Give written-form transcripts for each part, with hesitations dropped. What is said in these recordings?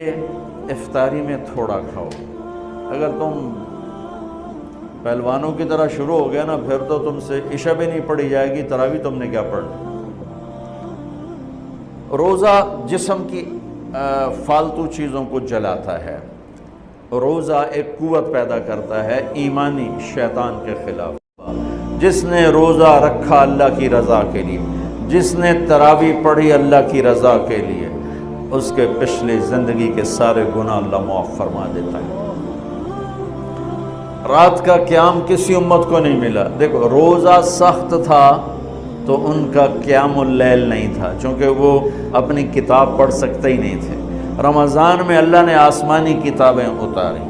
افطاری میں تھوڑا کھاؤ۔ اگر تم پہلوانوں کی طرح شروع ہو گیا نا، پھر تو تم سے عشاء بھی نہیں پڑھی جائے گی، تراویح تم نے کیا پڑھنا۔ روزہ جسم کی فالتو چیزوں کو جلاتا ہے۔ روزہ ایک قوت پیدا کرتا ہے ایمانی شیطان کے خلاف۔ جس نے روزہ رکھا اللہ کی رضا کے لیے، جس نے تراویح پڑھی اللہ کی رضا کے لیے، اس کے پچھلی زندگی کے سارے گناہ اللہ معاف فرما دیتا ہے۔ رات کا قیام کسی امت کو نہیں ملا۔ دیکھو، روزہ سخت تھا تو ان کا قیام اللیل نہیں تھا، چونکہ وہ اپنی کتاب پڑھ سکتے ہی نہیں تھے۔ رمضان میں اللہ نے آسمانی کتابیں اتاری۔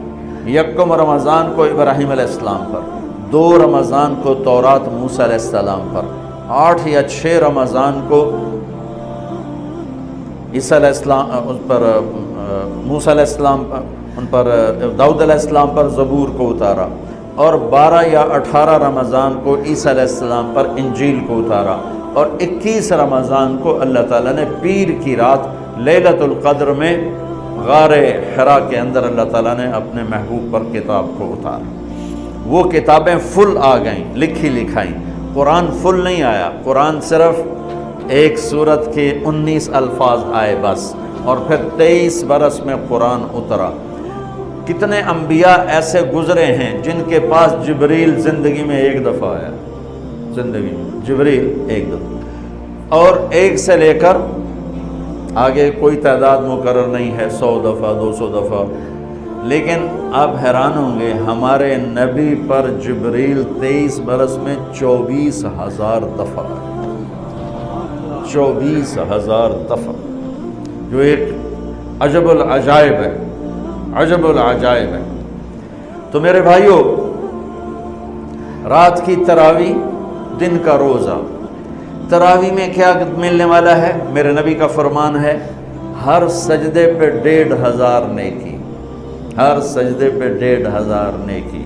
یکم رمضان کو ابراہیم علیہ السلام پر، 2 رمضان کو تورات موسیٰ علیہ السلام پر، 8 یا 6 رمضان کو عیسیٰ علیہ السلام اس پر، موسیٰ علیہ السلام پر، ان پر داؤد علیہ السلام پر زبور کو اتارا، اور 12 یا 18 رمضان کو عیسیٰ علیہ السلام پر انجیل کو اتارا، اور 21 رمضان کو اللہ تعالیٰ نے پیر کی رات لیلۃ القدر میں غار حرا کے اندر اللہ تعالیٰ نے اپنے محبوب پر کتاب کو اتارا۔ وہ کتابیں فل آ گئیں، لکھی لکھائیں۔ قرآن فل نہیں آیا، قرآن صرف ایک سورت کے 19 الفاظ آئے بس، اور پھر 23 برس میں قرآن اترا۔ کتنے انبیاء ایسے گزرے ہیں جن کے پاس جبریل زندگی میں ایک دفعہ آیا، زندگی میں جبریل ایک دفعہ، اور 1 سے لے کر آگے کوئی تعداد مقرر نہیں ہے، 100 دفعہ 200 دفعہ۔ لیکن آپ حیران ہوں گے، ہمارے نبی پر جبریل 23 برس میں 24,000 دفعہ آیا، 24,000 دفعہ، جو ایک عجب العجائب ہے، عجب العجائب ہے۔ تو میرے بھائیوں، رات کی تراویح، دن کا روزہ، تراویح میں کیا ملنے والا ہے؟ میرے نبی کا فرمان ہے، ہر سجدے پہ 1,500 نیکی، ہر سجدے پہ 1,500 نیکی۔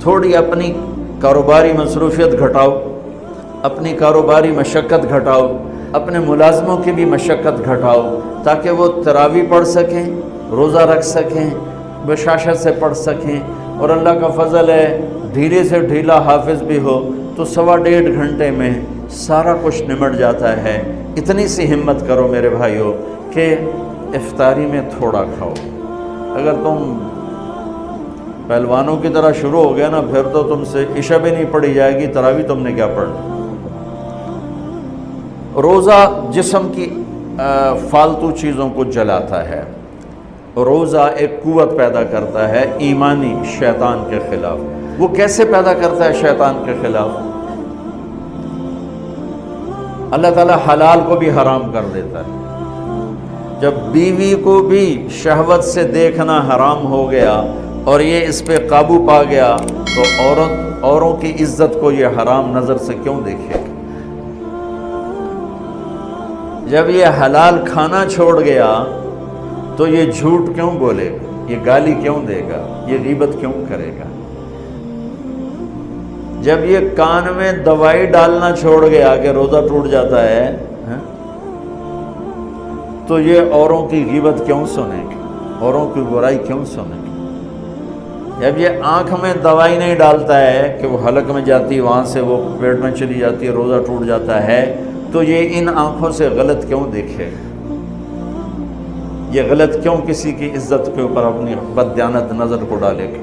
تھوڑی اپنی کاروباری مصروفیت گھٹاؤ، اپنی کاروباری مشقت گھٹاؤ، اپنے ملازموں کی بھی مشقت گھٹاؤ، تاکہ وہ تراویح پڑھ سکیں، روزہ رکھ سکیں، بشاشت سے پڑھ سکیں، اور اللہ کا فضل ہے ڈھیلے سے ڈھیلا حافظ بھی ہو تو 1.25 گھنٹے میں سارا کچھ نمٹ جاتا ہے۔ اتنی سی ہمت کرو میرے بھائیوں کہ افطاری میں تھوڑا کھاؤ۔ اگر تم پہلوانوں کی طرح شروع ہو گیا نا، پھر تو تم سے عشاء بھی نہیں پڑھی جائے گی، تراویح تم نے کیا پڑھنا۔ روزہ جسم کی فالتو چیزوں کو جلاتا ہے۔ روزہ ایک قوت پیدا کرتا ہے ایمانی شیطان کے خلاف۔ وہ کیسے پیدا کرتا ہے شیطان کے خلاف؟ اللہ تعالیٰ حلال کو بھی حرام کر دیتا ہے۔ جب بیوی کو بھی شہوت سے دیکھنا حرام ہو گیا اور یہ اس پہ قابو پا گیا، تو اوروں کی عزت کو یہ حرام نظر سے کیوں دیکھے؟ جب یہ حلال کھانا چھوڑ گیا تو یہ جھوٹ کیوں بولے گا، یہ گالی کیوں دے گا، یہ غیبت کیوں کرے گا؟ جب یہ کان میں دوائی ڈالنا چھوڑ گیا کہ روزہ ٹوٹ جاتا ہے، تو یہ اوروں کی غیبت کیوں سنے گا، اوروں کی برائی کیوں سنے گا؟ جب یہ آنکھ میں دوائی نہیں ڈالتا ہے کہ وہ حلق میں جاتی، وہاں سے وہ پیٹ میں چلی جاتی ہے، روزہ ٹوٹ جاتا ہے، تو یہ ان آنکھوں سے غلط کیوں دیکھے؟ یہ غلط کیوں کسی کی عزت کے اوپر اپنی بددیانت نظر کو ڈالے گا؟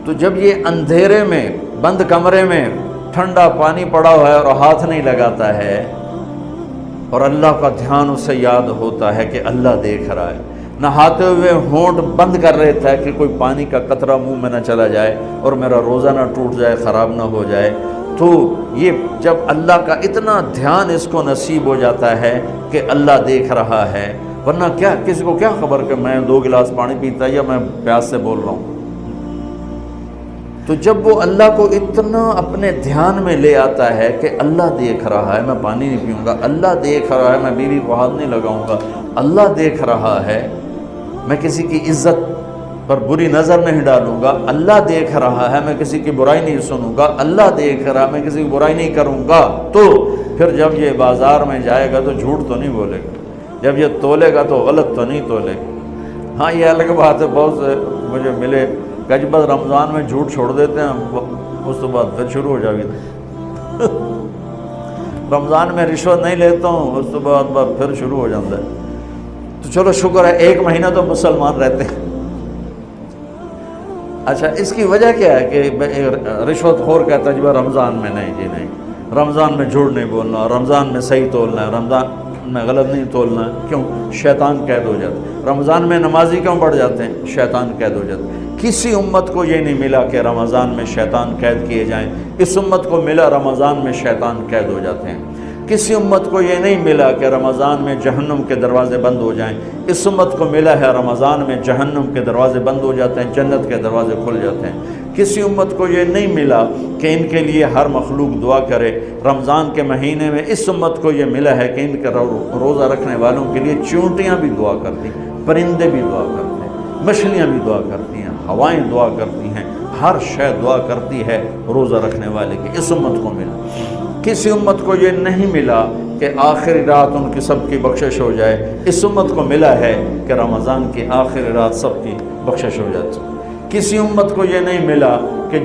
تو جب یہ اندھیرے میں بند کمرے میں ٹھنڈا پانی پڑا ہوا ہے اور ہاتھ نہیں لگاتا ہے، اور اللہ کا دھیان اسے یاد ہوتا ہے کہ اللہ دیکھ رہا ہے، نہاتے ہوئے ہونٹ بند کر رہتا ہے کہ کوئی پانی کا قطرہ منہ میں نہ چلا جائے اور میرا روزہ نہ ٹوٹ جائے، خراب نہ ہو جائے، تو یہ جب اللہ کا اتنا دھیان اس کو نصیب ہو جاتا ہے کہ اللہ دیکھ رہا ہے، ورنہ کیا کسی کو کیا خبر کہ میں 2 گلاس پانی پیتا یا میں پیاس سے بول رہا ہوں۔ تو جب وہ اللہ کو اتنا اپنے دھیان میں لے آتا ہے کہ اللہ دیکھ رہا ہے، میں پانی نہیں پیوں گا، اللہ دیکھ رہا ہے، میں بیوی کو ہاتھ نہیں لگاؤں گا، اللہ دیکھ رہا ہے، میں کسی کی عزت پر بری نظر نہیں ڈالوں گا، اللہ دیکھ رہا ہے، میں کسی کی برائی نہیں سنوں گا، اللہ دیکھ رہا ہے، میں کسی کی برائی نہیں کروں گا، تو پھر جب یہ بازار میں جائے گا تو جھوٹ تو نہیں بولے گا، جب یہ تولے گا تو غلط تو نہیں تولے گا۔ ہاں یہ الگ بات ہے، بہت سے مجھے ملے کہ بس رمضان میں جھوٹ چھوڑ دیتے ہیں، اس تو بعد پھر شروع ہو جائے گا رمضان میں رشوت نہیں لیتا ہوں، اس تو بعد پھر شروع ہو جاتا ہے۔ تو چلو شکر ہے ایک مہینہ تو مسلمان رہتے ہیں۔ اچھا اس کی وجہ کیا ہے کہ رشوت خور کہتا ہے جی رمضان میں نہیں جی نہیں، رمضان میں جھوٹ نہیں بولنا، رمضان میں صحیح تولنا ہے، رمضان میں غلط نہیں تولنا ہے۔ کیوں؟ شیطان قید ہو جاتا ہے۔ رمضان میں نمازی کیوں بڑھ جاتے ہیں؟ شیطان قید ہو جاتا ہے۔ کسی امت کو یہ نہیں ملا کہ رمضان میں شیطان قید کیے جائیں، اس امت کو ملا رمضان میں شیطان قید ہو جاتے ہیں۔ کسی امت کو یہ نہیں ملا کہ رمضان میں جہنم کے دروازے بند ہو جائیں، اس امت کو ملا ہے رمضان میں جہنم کے دروازے بند ہو جاتے ہیں، جنت کے دروازے کھل جاتے ہیں۔ کسی امت کو یہ نہیں ملا کہ ان کے لیے ہر مخلوق دعا کرے، رمضان کے مہینے میں اس امت کو یہ ملا ہے کہ ان کے روزہ رکھنے والوں کے لیے چونٹیاں بھی دعا کرتی ہیں، پرندے بھی دعا کرتے ہیں، مچھلیاں بھی دعا کرتی ہیں، ہوائیں دعا کرتی ہیں، ہر شے دعا کرتی ہے روزہ رکھنے والے کی۔ اس امت کو ملا۔ کسی امت کو یہ نہیں ملا کہ آخری رات ان کی سب کی بخشش ہو جائے، اس امت کو ملا ہے کہ رمضان کی آخری رات سب کی بخشش ہو جاتی۔ کسی امت کو یہ نہیں ملا کہ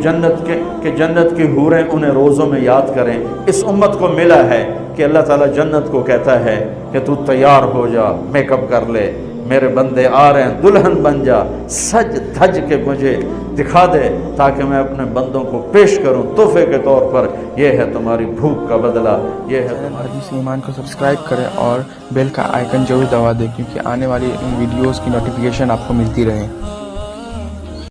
جنت کی حوریں انہیں روزوں میں یاد کریں، اس امت کو ملا ہے کہ اللہ تعالیٰ جنت کو کہتا ہے کہ تو تیار ہو جا، میک اپ کر لے، میرے بندے آ رہے ہیں، دلہن بن جا، سج دھج کے مجھے دکھا دے تاکہ میں اپنے بندوں کو پیش کروں تحفے کے طور پر۔ یہ ہے تمہاری بھوک کا بدلہ، یہ ہے حدیث ایمان کو سبسکرائب کریں اور بیل کا آئیکن ضرور دبا دیں کیونکہ آنے والی ان ویڈیوز کی نوٹیفیکیشن آپ کو ملتی رہے۔